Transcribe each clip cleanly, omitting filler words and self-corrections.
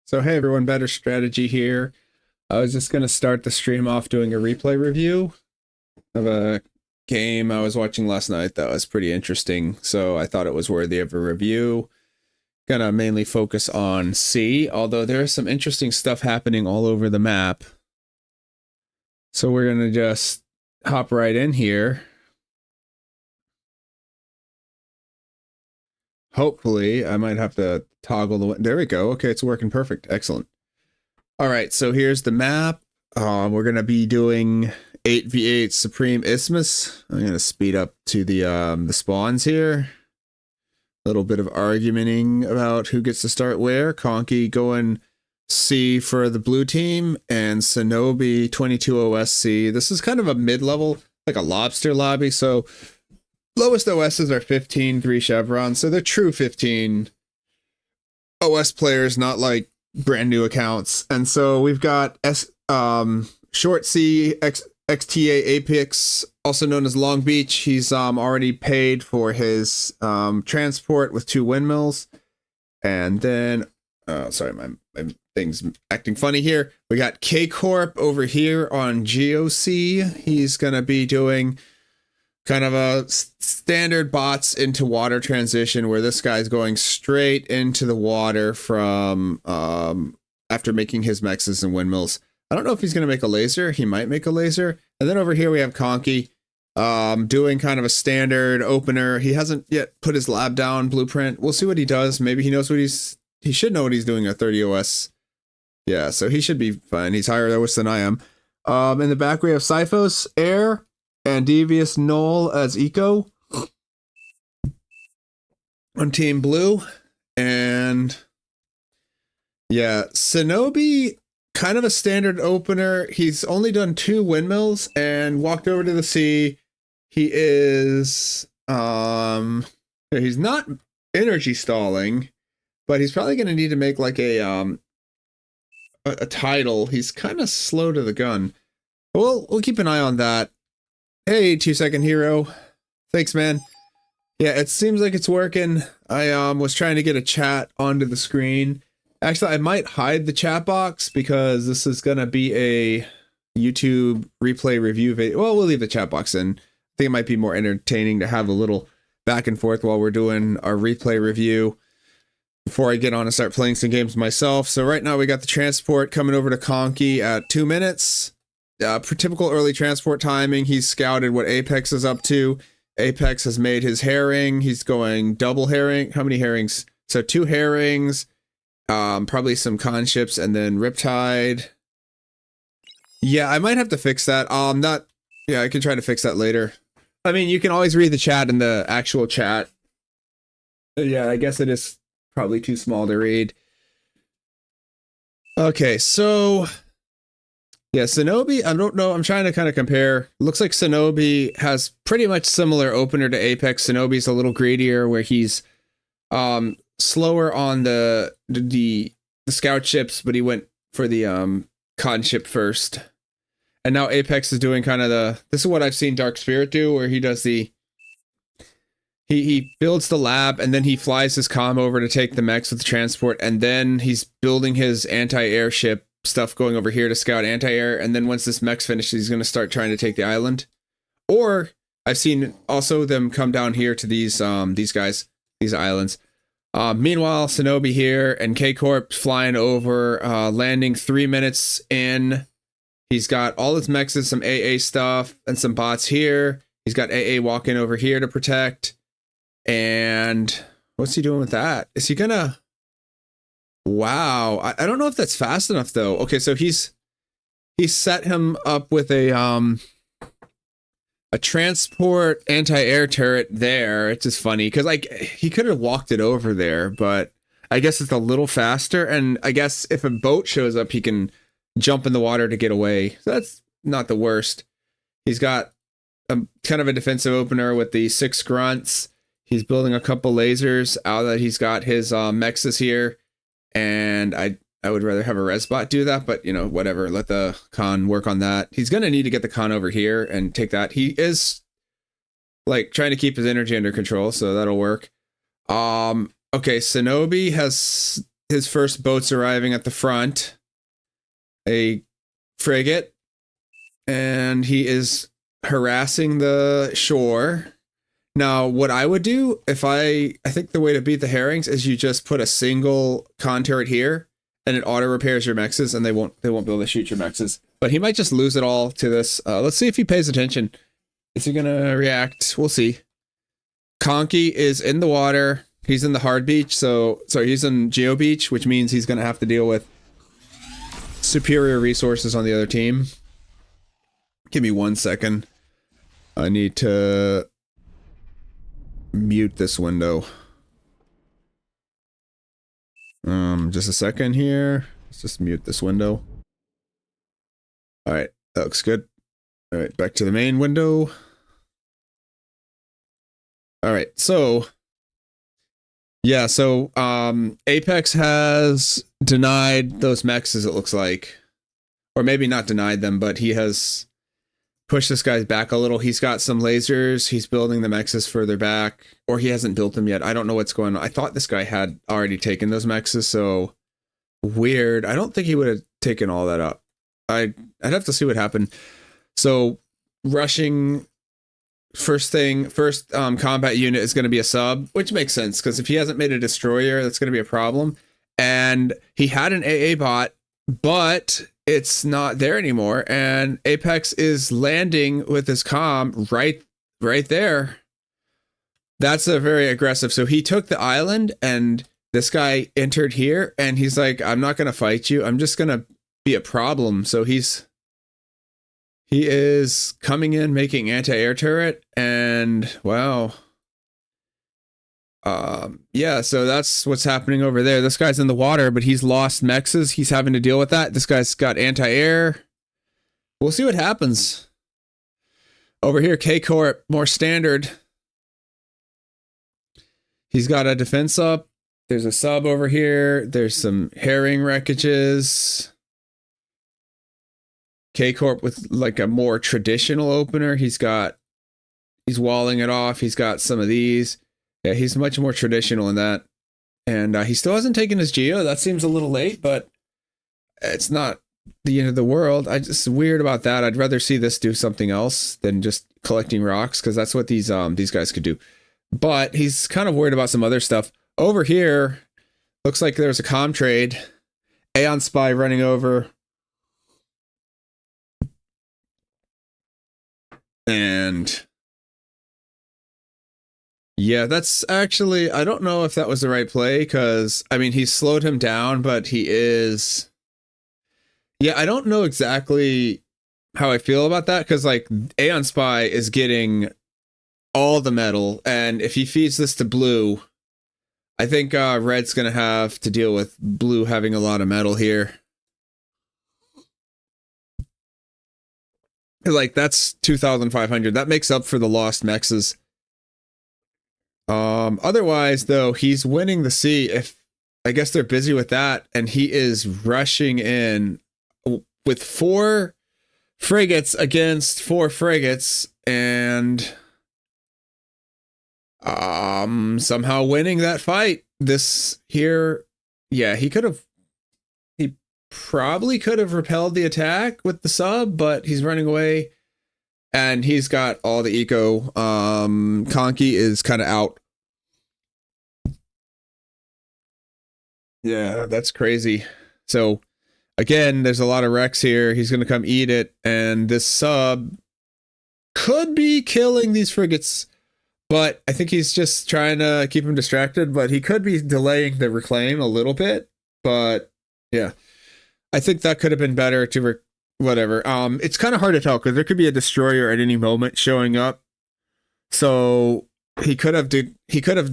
So hey everyone, BetterStrategy here. I was just gonna start the stream off doing a replay review of a game I was watching last night that was pretty interesting, so I thought it was worthy of a review. Gonna mainly focus on C, although there is some interesting stuff happening all over the map. So we're gonna just hop right in here. Hopefully, I might have to toggle the... There we go. Okay, it's working perfect. Excellent. All right, so here's the map. We're going to be doing 8v8 Supreme Isthmus. I'm going to speed up to the spawns here. A little bit of argumenting about who gets to start where. Conky going C for the blue team, and Shinobi 22 OSC. This is kind of a mid-level, like a lobster lobby, so lowest OSs are 15, 3 chevrons, so they're true 15 OS players, not like brand new accounts. And so we've got Short C XTA Apex, also known as Long Beach. He's already paid for his transport with 2 windmills. And then sorry, my thing's acting funny here. We got K Corp over here on GOC. He's gonna be doing kind of a standard bots into water transition, where this guy's going straight into the water from after making his mexes and windmills. I don't know if he's going to make a laser. He might make a laser. And then over here we have Conky doing kind of a standard opener. He hasn't yet put his lab down blueprint. We'll see what he does. Maybe he knows what he should know what he's doing at 30 OS. Yeah, so he should be fine. He's higher OS than I am. In the back we have Cyphos, Air, and Devious Knoll as Eco on Team Blue. And yeah, Shinobi, kind of a standard opener. He's only done 2 windmills and walked over to the sea. He is he's not energy stalling, but he's probably going to need to make like a tidal. He's kind of slow to the gun. We'll keep an eye on that. Hey, 2-second hero. Thanks, man. Yeah, it seems like it's working. I was trying to get a chat onto the screen. Actually, I might hide the chat box because this is going to be a YouTube replay review video. Well, we'll leave the chat box in. I think it might be more entertaining to have a little back and forth while we're doing our replay review before I get on and start playing some games myself. So right now we got the transport coming over to Conky at 2 minutes. For typical early transport timing, he's scouted what Apex is up to. Apex has made his herring. He's going double herring. How many herrings? So 2 herrings, probably some conships, and then Riptide. Yeah, I might have to fix that. Yeah, I can try to fix that later. I mean, you can always read the chat in the actual chat. Yeah, I guess it is probably too small to read. Okay, so yeah, Shinobi, I don't know. I'm trying to kind of compare. Looks like Shinobi has pretty much similar opener to Apex. Shinobi's a little greedier, where he's slower on the scout ships, but he went for the con ship first. And now Apex is doing kind of this is what I've seen Dark Spirit do, where he does he builds the lab, and then he flies his comm over to take the mechs with the transport, and then he's building his anti-airship stuff going over here to scout anti-air, and then once this mech's finished, he's going to start trying to take the island. Or I've seen also them come down here to these guys, these islands. Meanwhile, Shinobi here and K-Corp flying over, landing 3 minutes in. He's got all his mechs and some AA stuff and some bots here. He's got AA walking over here to protect. And what's he doing with that? Is he gonna... Wow, I don't know if that's fast enough though. Okay, so he's set him up with a transport anti-air turret there. It's just funny because like he could have walked it over there, but I guess it's a little faster. And I guess if a boat shows up, he can jump in the water to get away. So that's not the worst. He's got kind of a defensive opener with the 6 grunts. He's building a couple lasers out that he's got his mexes here. And I would rather have a Resbot do that, but you know, whatever, let the con work on that. He's going to need to get the con over here and take that. He is like trying to keep his energy under control, so that'll work. Okay, Shinobi has his first boat's arriving at the front, a frigate, and he is harassing the shore. Now, what I would do if I think the way to beat the herrings is you just put a single con turret here, and it auto repairs your mexes, and they won't be able to shoot your mexes. But he might just lose it all to this. Let's see if he pays attention. Is he gonna react? We'll see. Conky is in the water. He's in the hard beach, so he's in Geo Beach, which means he's gonna have to deal with superior resources on the other team. Give me 1 second. I need to mute this window. Just a second here. Let's just mute this window. All right, that looks good. All right, back to the main window. All right, so yeah, so Apex has denied those mechs, it looks like, or maybe not denied them, but he has pushed this guy back a little. He's got some lasers. He's building the mexes further back, or he hasn't built them yet. I don't know what's going on. I thought this guy had already taken those mexes, so weird. I don't think he would have taken all that up. I'd have to see what happened. So rushing first combat unit is going to be a sub, which makes sense because if he hasn't made a destroyer, that's going to be a problem. And he had an AA bot, but it's not there anymore, and Apex is landing with his comm right there. That's a very aggressive. So he took the island, and this guy entered here, and he's like, I'm not going to fight you. I'm just going to be a problem. So he is coming in, making anti-air turret, and wow. Yeah, so that's what's happening over there. This guy's in the water, but he's lost mexes. He's having to deal with that. This guy's got anti-air. We'll see what happens. Over here, K-Corp, more standard. He's got a defense up. There's a sub over here. There's some herring wreckages. K-Corp with like a more traditional opener. He's walling it off. He's got some of these. Yeah, he's much more traditional in that. And he still hasn't taken his Geo. That seems a little late, but it's not the end of the world. I just weird about that. I'd rather see this do something else than just collecting rocks, because that's what these guys could do. But he's kind of worried about some other stuff. Over here, looks like there's a comm trade. Aeon Spy running over. And yeah, that's actually, I don't know if that was the right play, because, I mean, he slowed him down, but he is... Yeah, I don't know exactly how I feel about that, because, like, Aeon Spy is getting all the metal, and if he feeds this to blue, I think red's going to have to deal with blue having a lot of metal here. Like, that's 2,500. That makes up for the lost mexes. Otherwise, though, he's winning the sea. If I guess they're busy with that, and he is rushing in with 4 frigates against 4 frigates, and somehow winning that fight. This here, yeah, he probably could have repelled the attack with the sub, but he's running away, and he's got all the eco. Conky is kind of out. Yeah, that's crazy. So again, there's a lot of wrecks here. He's going to come eat it, and this sub could be killing these frigates, but I think he's just trying to keep him distracted, but he could be delaying the reclaim a little bit. But yeah, I think that could have been better to whatever. It's kind of hard to tell, because there could be a destroyer at any moment showing up. So he could have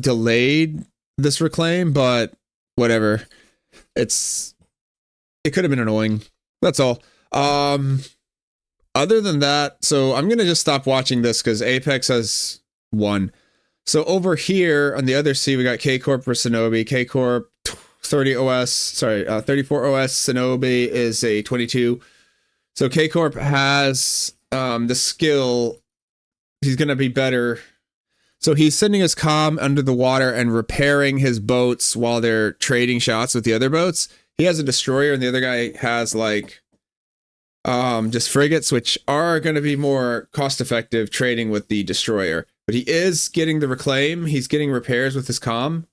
delayed this reclaim, but whatever. It could have been annoying. That's all. Other than that, so I'm gonna just stop watching this because Apex has won. So over here on the other sea, we got K-Corp for Shinobi. K-Corp 34 OS Shinobi is a 22. So K-Corp has the skill. He's gonna be better. So he's sending his comm under the water and repairing his boats while they're trading shots with the other boats. He has a destroyer and the other guy has like just frigates, which are going to be more cost effective trading with the destroyer. But he is getting the reclaim. He's getting repairs with his comm.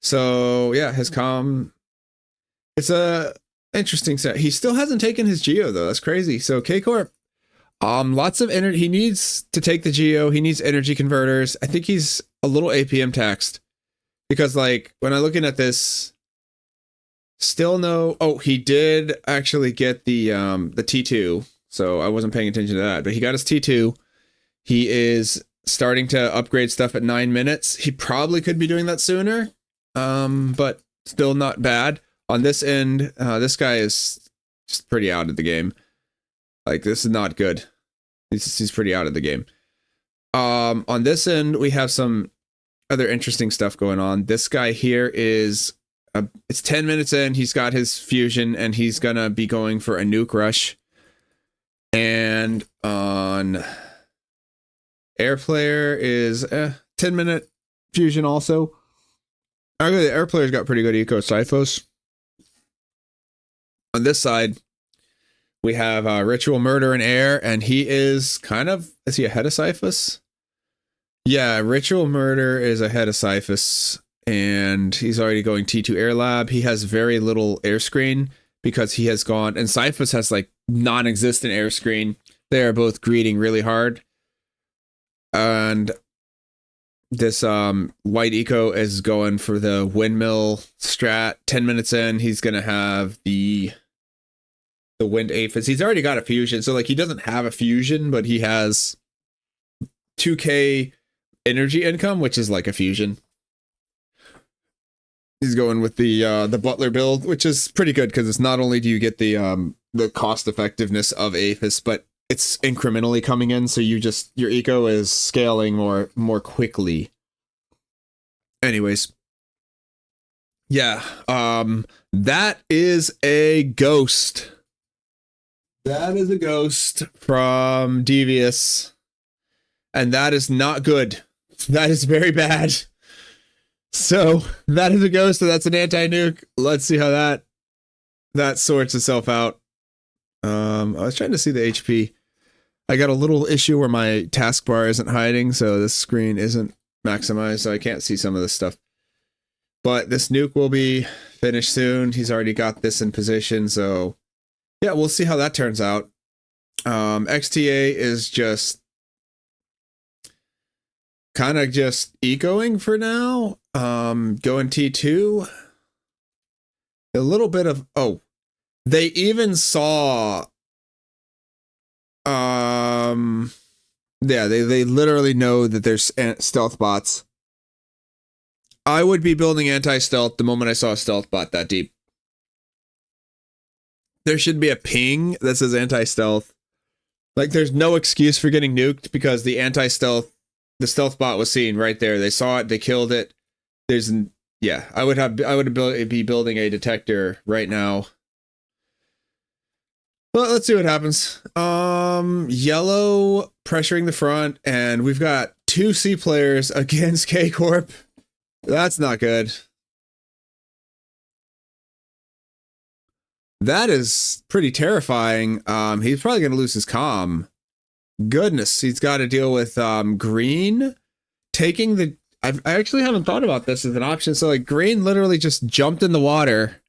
So yeah, his comm. It's a interesting set. He still hasn't taken his geo though. That's crazy. So K-Corp, lots of energy. He needs to take the geo. He needs energy converters. I think he's a little APM taxed because like when I'm looking at this, still no. Oh, he did actually get the T2. So I wasn't paying attention to that, but he got his T2. He is starting to upgrade stuff at 9 minutes. He probably could be doing that sooner, but still not bad. On this end, this guy is just pretty out of the game. Like, this is not good. He's pretty out of the game. On this end, we have some other interesting stuff going on. This guy here is, it's 10 minutes in. He's got his fusion, and he's going to be going for a nuke rush. And on Air Player is 10-minute fusion also. Actually, the Air Player's got pretty good eco Cyphos. On this side, we have Ritual Murder in Air, and he is kind of, is he ahead of Cyphus? Yeah, Ritual Murder is ahead of Cyphus, and he's already going T2 Air Lab. He has very little air screen because he has gone, and Cyphus has like non-existent air screen. They are both greeting really hard. And this white eco is going for the windmill strat. 10 minutes in, he's going to have the wind aphis. He's already got a fusion, so like he doesn't have a fusion, but he has 2k energy income, which is like a fusion. He's going with the Butler build, which is pretty good because it's not only do you get the cost effectiveness of aphis, but it's incrementally coming in, so your eco is scaling more quickly. Anyways, yeah, that is a ghost. That is a ghost from Devious, and that is not good. That is very bad. So that is a ghost, and that's an anti-nuke. Let's see how that sorts itself out. I was trying to see the HP. I got a little issue where my taskbar isn't hiding, so this screen isn't maximized, so I can't see some of this stuff. But this nuke will be finished soon. He's already got this in position, so yeah, we'll see how that turns out. XTA is just kind of just ecoing for now. Going T2. A little bit of, they even saw yeah, they literally know that there's stealth bots. I would be building anti-stealth the moment I saw a stealth bot that deep. There should be a ping that says anti-stealth. Like, there's no excuse for getting nuked because the stealth bot was seen right there. They saw it, they killed it. Yeah, I would be building a detector right now. Well, let's see what happens. Yellow pressuring the front, and we've got 2 C players against K-Corp. That's not good. That is pretty terrifying. He's probably going to lose his comm. Goodness, he's got to deal with green taking the... I actually haven't thought about this as an option. So like green literally just jumped in the water,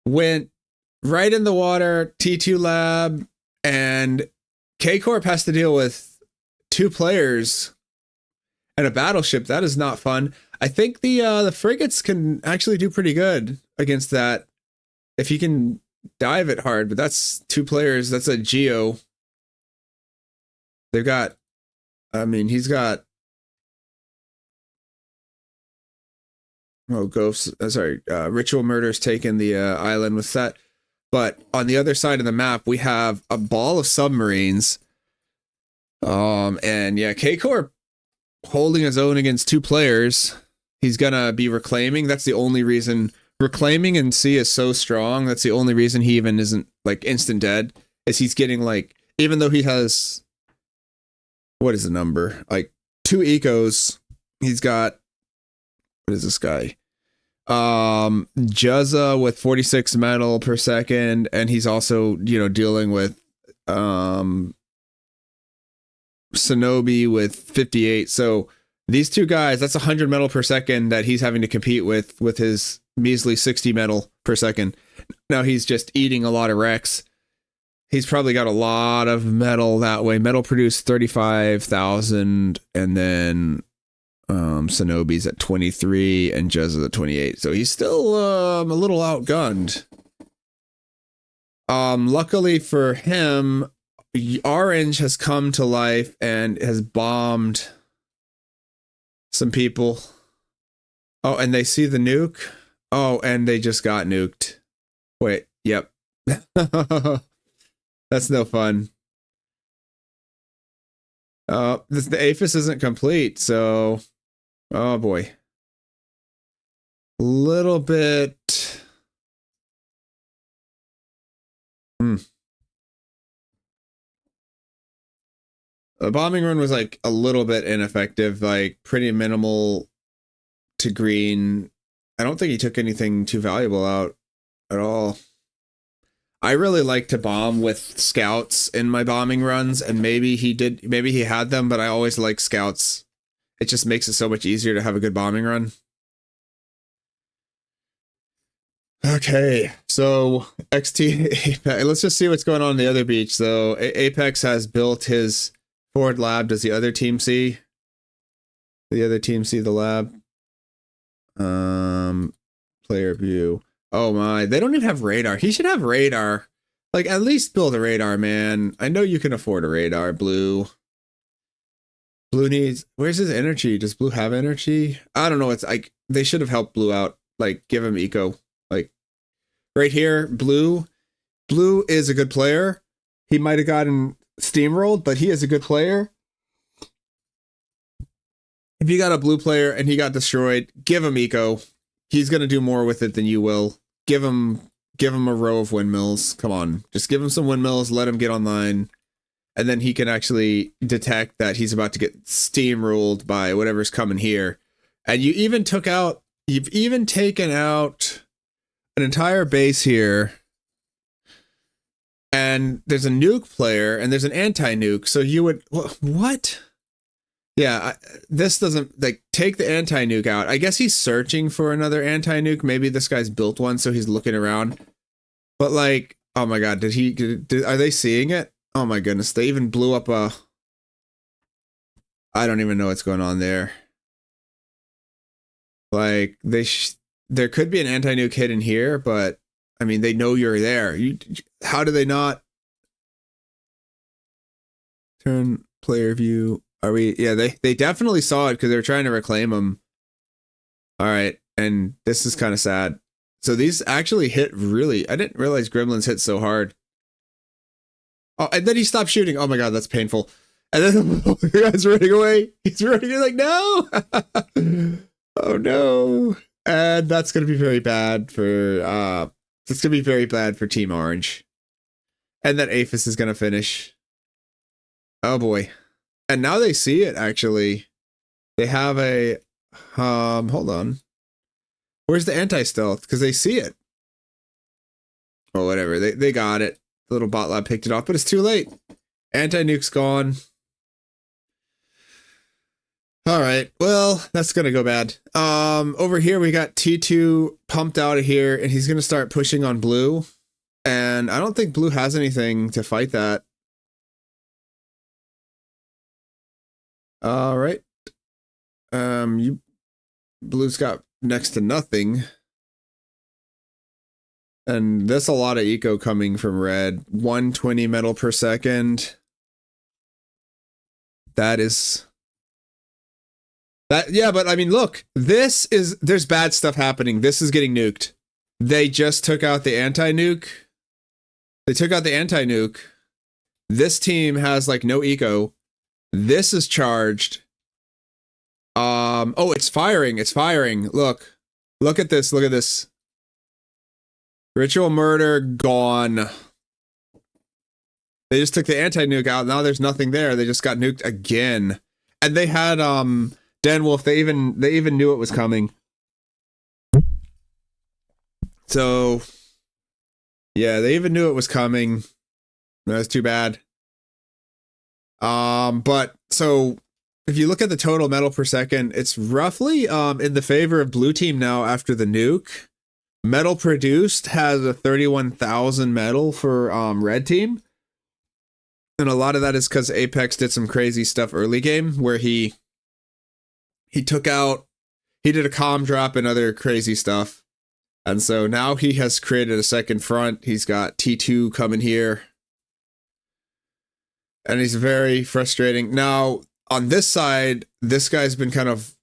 went right in the water, T2 lab, and K-Corp has to deal with 2 players and a battleship. That is not fun. I think the frigates can actually do pretty good against that if he can dive it hard, but that's 2 players. That's a geo. They've got, I mean, he's got, Ritual Murder's taken the island with that. But on the other side of the map, we have a ball of submarines. And yeah, K-Corp holding his own against 2 players. He's gonna be reclaiming. That's the only reason. Reclaiming in C is so strong. That's the only reason he even isn't like instant dead. Is he's getting like, even though he has, what is the number? Like 2 ecos. He's got, what is this guy? Juzza with 46 metal per second, and he's also, dealing with Shinobi with 58. So these 2 guys, that's 100 metal per second that he's having to compete with his measly 60 metal per second. Now he's just eating a lot of Rex. He's probably got a lot of metal that way. Metal produced 35,000, and then Shinobi's at 23 and Juzza's at 28. So he's still a little outgunned. Luckily for him, Orange has come to life and has bombed some people. Oh, and they see the nuke. Oh, and they just got nuked. Wait, yep. That's no fun. The APHIS isn't complete, so oh boy. Little bit. The bombing run was like a little bit ineffective, like pretty minimal to green. I don't think he took anything too valuable out at all. I really like to bomb with scouts in my bombing runs, and maybe he had them, but I always like scouts. It just makes it so much easier to have a good bombing run. Okay, so XT Apex, let's just see what's going on in the other beach. So Apex has built his forward lab. Does the other team see? The other team see the lab? Player view. Oh my, they don't even have radar. He should have radar. Like, at least build a radar, man. I know you can afford a radar, Blue. Blue needs, where's his energy? Does Blue have energy? I don't know. It's like, they should have helped Blue out. Like, give him eco. Like, right here, Blue is a good player. He might have gotten steamrolled, but he is a good player. If you got a Blue player and he got destroyed, give him eco. He's going to do more with it than you will. Give him a row of windmills. Come on. Just give him some windmills, let him get online, and then he can actually detect that he's about to get steamrolled by whatever's coming here. And you've even taken out an entire base here. And there's a nuke player and there's an anti-nuke. So you would, what? Yeah, this doesn't, like, take the anti-nuke out. I guess he's searching for another anti-nuke. Maybe this guy's built one, so he's looking around. But, like, oh my god, are they seeing it? Oh my goodness, they even blew up a... I don't even know what's going on there. Like, there could be an anti-nuke hidden here, but, I mean, they know you're there. How do they not? Turn player view... Are we? Yeah, they definitely saw it because they were trying to reclaim them. All right, and this is kind of sad. So these actually hit really. I didn't realize Gremlins hit so hard. Oh, and then he stopped shooting. Oh my god, that's painful. And then the guy's running away. He's running. You're like, no. Oh no. And that's gonna be very bad for. It's gonna be very bad for Team Orange. And then APHIS is gonna finish. Oh boy. And now they see it, actually. They have a... hold on. Where's the anti-stealth? Because they see it. Oh, whatever. They got it. The little bot lab picked it off, but it's too late. Anti-nuke's gone. All right. Well, that's going to go bad. Over here, we got T2 pumped out of here, and he's going to start pushing on Blue. And I don't think Blue has anything to fight that. All right. Blue's got next to nothing. And that's a lot of eco coming from red. 120 metal per second. That, yeah, but I mean, look, there's bad stuff happening. This is getting nuked. They just took out the anti-nuke. This team has like no eco. This is charged. Oh, it's firing. Look at this. Ritual murder gone. They just took the anti-nuke out. Now there's nothing there. They just got nuked again. And they had Dan Wolf, they even knew it was coming. So yeah, they even knew it was coming. That's too bad. But so if you look at the total metal per second, it's roughly in the favor of blue team now after the nuke. Metal produced has a 31,000 metal for red team. And a lot of that is because Apex did some crazy stuff early game where he did a comm drop and other crazy stuff. And so now he has created a second front. He's got T2 coming here. And he's very frustrating. Now, on this side, this guy's been kind of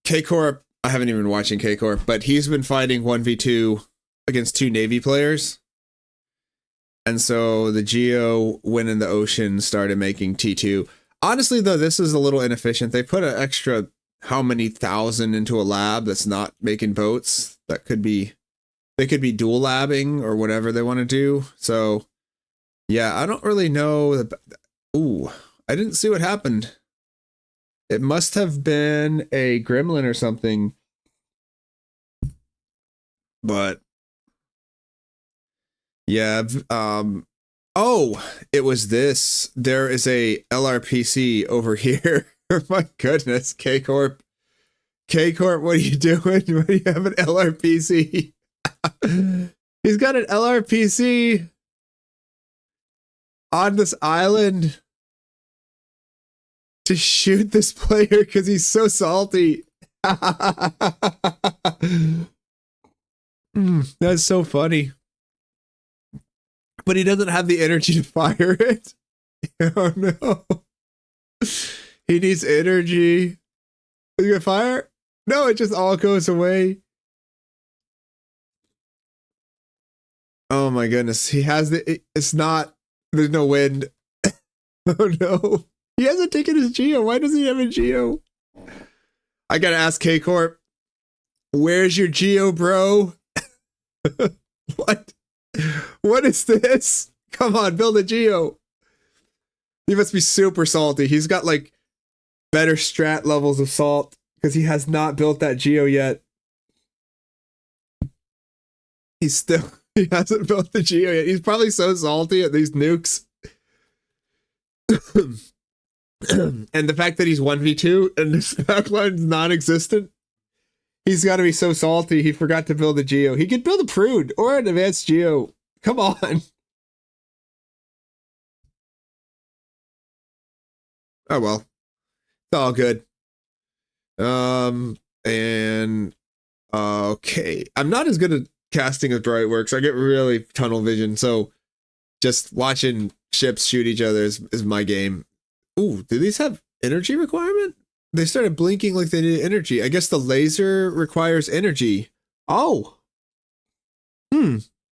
K-Corp. I haven't even been watching K-Corp, but he's been fighting 1v2 against 2 Navy players. And so the Geo went in the ocean, started making T2. Honestly, though, this is a little inefficient. They put an extra how many thousand into a lab that's not making boats. That could be, they could be dual labbing or whatever they want to do. So, yeah, I don't really know. Ooh, I didn't see what happened. It must have been a gremlin or something. But yeah, oh, it was this. There is a LRPC over here. My goodness, K-Corp. K-Corp, what are you doing? Why do you have an LRPC? He's got an LRPC on this island to shoot this player because he's so salty. That's so funny. But he doesn't have the energy to fire it. Oh no. He needs energy. Is he gonna fire? No, it just all goes away. Oh my goodness. He has it's not, there's no wind. Oh no. He hasn't taken his Geo. Why does he have a Geo? I gotta ask K-Corp. Where's your Geo, bro? What? What is this? Come on, build a Geo. He must be super salty. He's got like better strat levels of salt because he has not built that Geo yet. He hasn't built the Geo yet. He's probably so salty at these nukes. And the fact that he's 1v2 and this backline's non-existent, he's got to be so salty he forgot to build a Geo. He could build a Prude or an advanced Geo. Come on. Oh well. It's all good. And okay. I'm not as good at casting as Brightworks. I get really tunnel vision, so just watching ships shoot each other is my game. Ooh, do these have energy requirement? They started blinking like they needed energy. I guess the laser requires energy. Oh.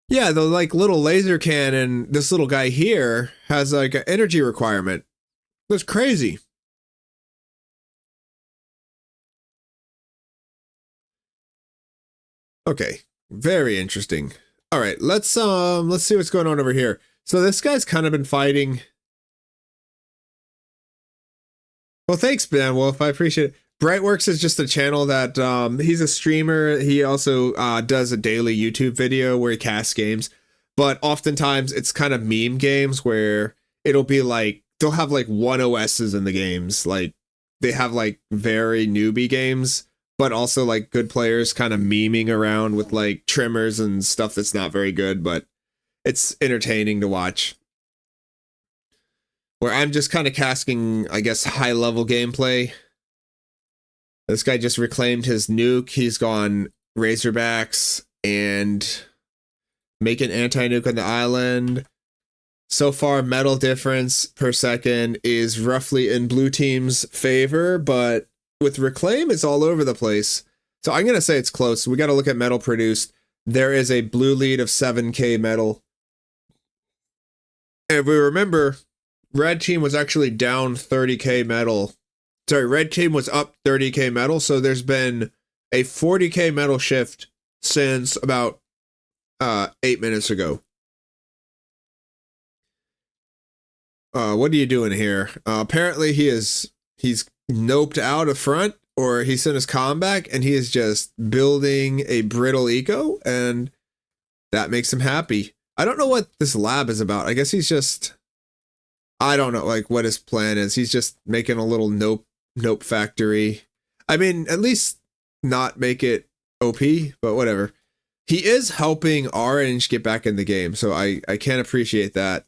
Yeah, the like little laser cannon, this little guy here has like an energy requirement. That's crazy. Okay, very interesting. All right, let's see what's going on over here. So this guy's kind of been fighting. Well, thanks, Ben Wolf. I appreciate it. Brightworks is just a channel that he's a streamer. He also does a daily YouTube video where he casts games, but oftentimes it's kind of meme games where it'll be like they'll have like 1OSs in the games. Like they have like very newbie games, but also like good players kind of memeing around with like trimmers and stuff that's not very good, but it's entertaining to watch. Where I'm just kind of casting, I guess, high-level gameplay. This guy just reclaimed his nuke. He's gone Razorbacks and making anti-nuke on the island. So far, metal difference per second is roughly in blue team's favor, but with reclaim, it's all over the place. So I'm going to say it's close. We got to look at metal produced. There is a blue lead of 7k metal. And if we remember, red team was actually down 30k metal. Sorry, red team was up 30k metal, so there's been a 40k metal shift since about 8 minutes ago. What are you doing here? Apparently he's noped out of front, or he sent his comm back, and he is just building a brittle eco, and that makes him happy. I don't know what this lab is about. I guess he's just, I don't know like what his plan is. He's just making a little nope factory. I mean, at least not make it OP, but whatever. He is helping Orange get back in the game, so I can't appreciate that.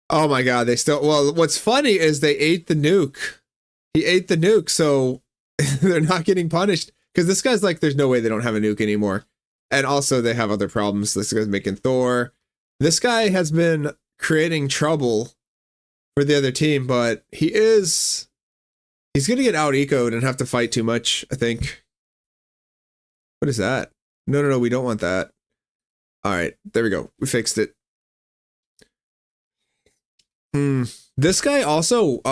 Oh my god, they still, well, what's funny is they ate the nuke. He ate the nuke, so they're not getting punished. Because this guy's like, there's no way they don't have a nuke anymore. And also they have other problems. This guy's making Thor. This guy has been creating trouble for the other team, but he's going to get out ecoed and have to fight too much, I think. What is that? No, we don't want that. All right, there we go. We fixed it. This guy also,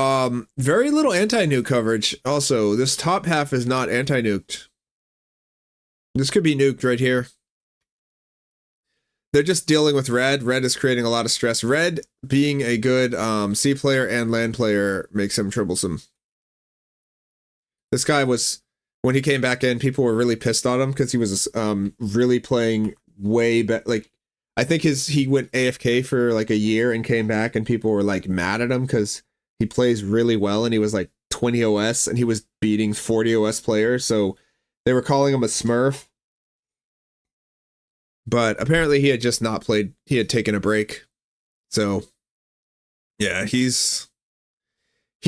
very little anti-nuke coverage. Also, this top half is not anti-nuked. This could be nuked right here. They're just dealing with Red. Red is creating a lot of stress. Red, being a good C player and land player, makes him troublesome. This guy was, when he came back in, people were really pissed on him because he was really playing way better. Like, I think he went AFK for like a year and came back, and people were like mad at him because he plays really well, and he was like 20 OS and he was beating 40 OS players. So they were calling him a Smurf. But apparently he had just not played. He had taken a break. So yeah, he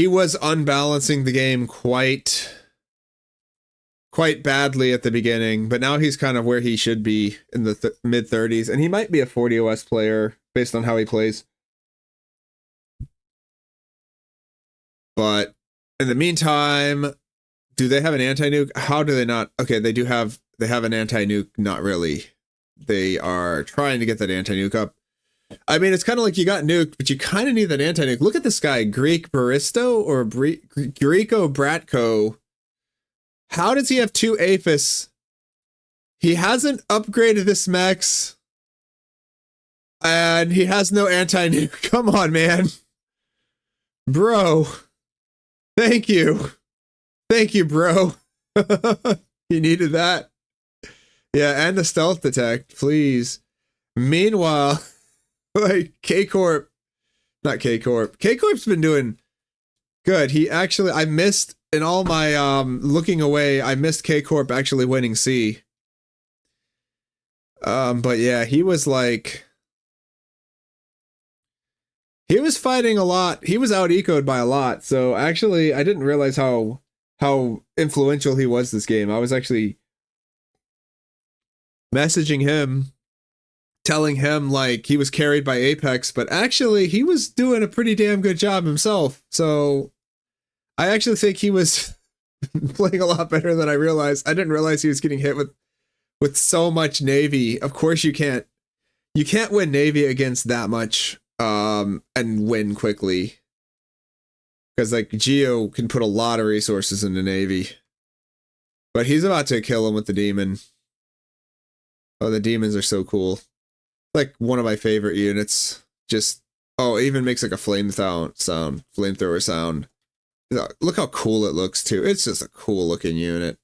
was unbalancing the game quite badly at the beginning, but now he's kind of where he should be in the mid 30s, and he might be a 40 OS player based on how he plays. But in the meantime, do they have an anti-nuke? How do they not? Okay, they have an anti-nuke, not really. They are trying to get that anti-nuke up. I mean, it's kind of like you got nuked, but you kind of need that anti-nuke. Look at this guy, Greek Baristo or Greco Bratko. How does he have 2 Aphis? He hasn't upgraded this Max. And he has no anti-nuke. Come on, man. Bro. Thank you. Thank you, bro. He needed that. Yeah, and the stealth detect, please. Meanwhile, like K-Corp. Not K-Corp. K-Corp's been doing good. He actually, I missed, in all my looking away, I missed K-Corp actually winning C. But yeah, he was like, he was fighting a lot. He was out ecoed by a lot. So actually, I didn't realize how influential he was this game. I was actually messaging him, telling him like he was carried by Apex, but actually he was doing a pretty damn good job himself. So I actually think he was playing a lot better than I realized. I didn't realize he was getting hit with so much Navy. Of course you can't win Navy against that much and win quickly. Because like Geo can put a lot of resources into Navy. But he's about to kill him with the demon. Oh, the demons are so cool. Like one of my favorite units. Just, oh, it even makes like a flamethrower sound. Look how cool it looks too. It's just a cool looking unit.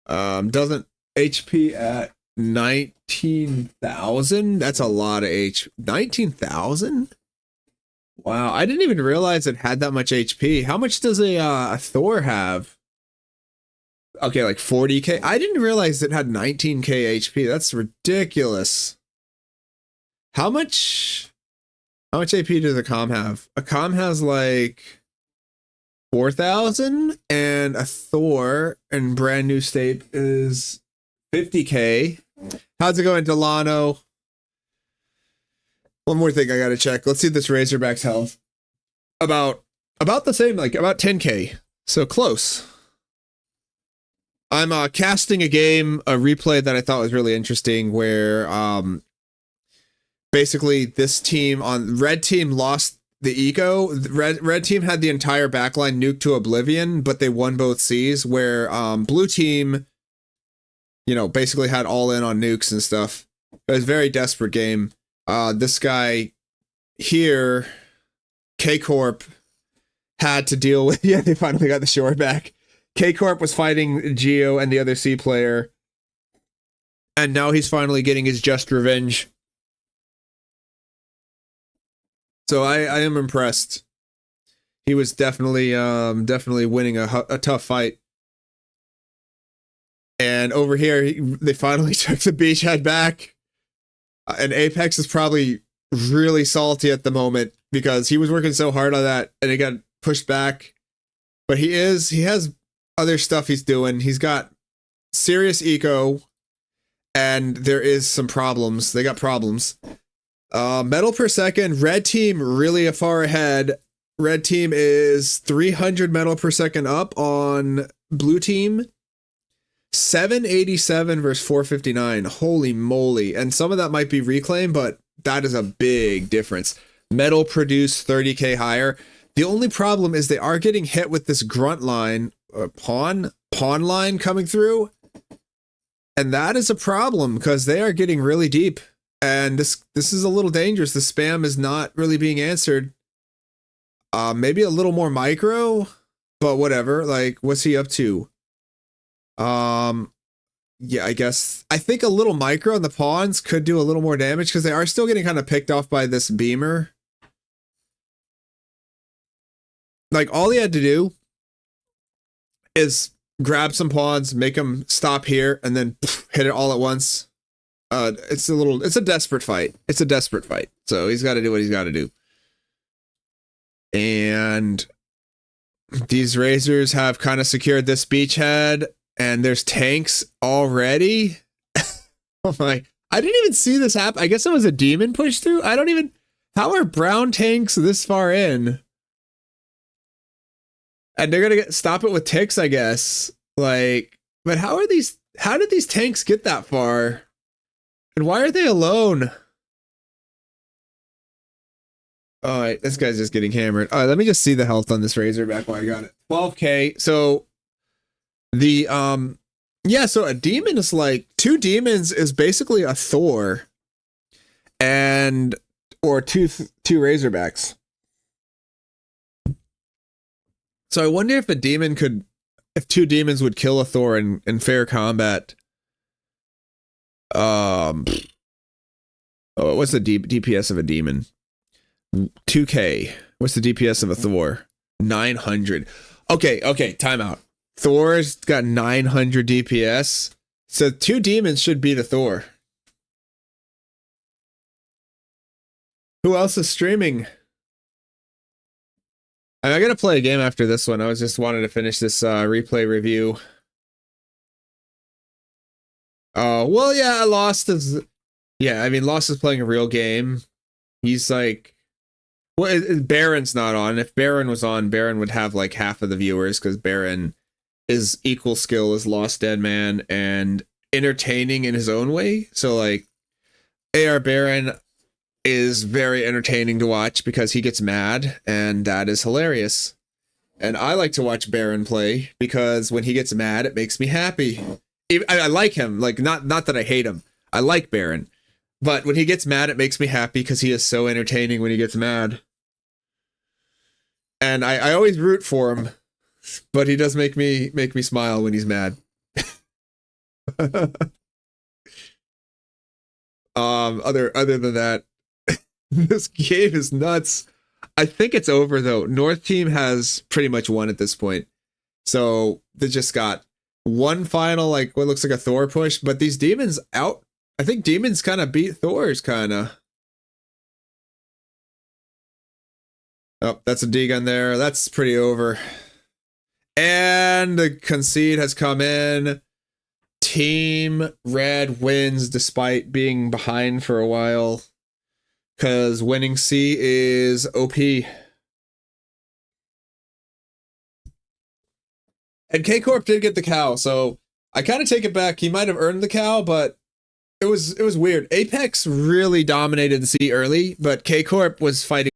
Doesn't HP at 19,000? That's a lot of 19,000? Wow, I didn't even realize it had that much HP. How much does a Thor have? Okay, like 40k. I didn't realize it had 19k HP. That's ridiculous. How much AP does a comm have? A comm has like 4,000, and a Thor in brand new state is 50k. How's it going, Delano? One more thing I gotta check. Let's see this Razorback's health. About the same, like about 10k. So close. I'm casting a replay that I thought was really interesting, where basically this team on red team lost the eco. Red team had the entire backline nuked to oblivion, but they won both C's, where blue team, basically had all in on nukes and stuff. It was a very desperate game. This guy here, K-Corp, had to deal with. Yeah, they finally got the shore back. K Corp was fighting Geo and the other C player, and now he's finally getting his just revenge. So I am impressed. He was definitely winning a tough fight. And over here, they finally took the beachhead back. And Apex is probably really salty at the moment because he was working so hard on that and it got pushed back. But he has other stuff he's doing. He's got serious eco and there is some problems. They got problems. Metal per second, red team really far ahead. Red team is 300 metal per second up on blue team. 787 versus 459. Holy moly. And some of that might be reclaim, but that is a big difference. Metal produced 30k higher. The only problem is they are getting hit with this grunt line, pawn line coming through. And that is a problem because they are getting really deep. And this is a little dangerous. The spam is not really being answered. Maybe a little more micro, but whatever. Like, what's he up to? Yeah, I think a little micro on the pawns could do a little more damage because they are still getting kind of picked off by this beamer. Like, all he had to do is grab some pawns, make them stop here, and then hit it all at once. It's a desperate fight. It's a desperate fight. So he's got to do what he's got to do. And these Razors have kind of secured this beachhead. And there's tanks already. Oh my, I didn't even see this happen. I guess it was a demon push through. How are brown tanks this far in? And they're gonna stop it with ticks, I guess. Like, but how did these tanks get that far? And why are they alone? All right, this guy's just getting hammered. All right, let me just see the health on this Razorback while I got it. 12k. So so a demon is like 2 demons is basically a Thor or two Razorbacks. So I wonder if if 2 demons would kill a Thor in fair combat. What's the DPS of a demon? 2k. What's the DPS of a Thor? 900. Okay, time out. Thor's got 900 DPS. So 2 demons should beat a Thor. Who else is streaming? I gotta play a game after this one. I was just wanted to finish this replay review. Well, yeah, Lost is playing a real game. He's like, well, Baron's not on. If Baron was on, Baron would have like half of the viewers because Baron is equal skill as Lost Dead Man and entertaining in his own way. So like AR Baron is very entertaining to watch because he gets mad and that is hilarious. And I like to watch Baron play because when he gets mad, it makes me happy. I like him, like not that I hate him. I like Baron, but when he gets mad, it makes me happy because he is so entertaining when he gets mad. And I always root for him. But he does make me smile when he's mad. Other than that, this game is nuts. I think it's over though. North team has pretty much won at this point. So they just got one final, like what looks like a Thor push, but these demons out. I think demons kind of beat Thor's kind of. Oh, that's a D-gun there. That's pretty over. And the concede has come in. Team Red wins despite being behind for a while. Because winning C is OP. And K-Corp did get the cow, so I kind of take it back. He might have earned the cow, but it was weird. Apex really dominated the C early, but K-Corp was fighting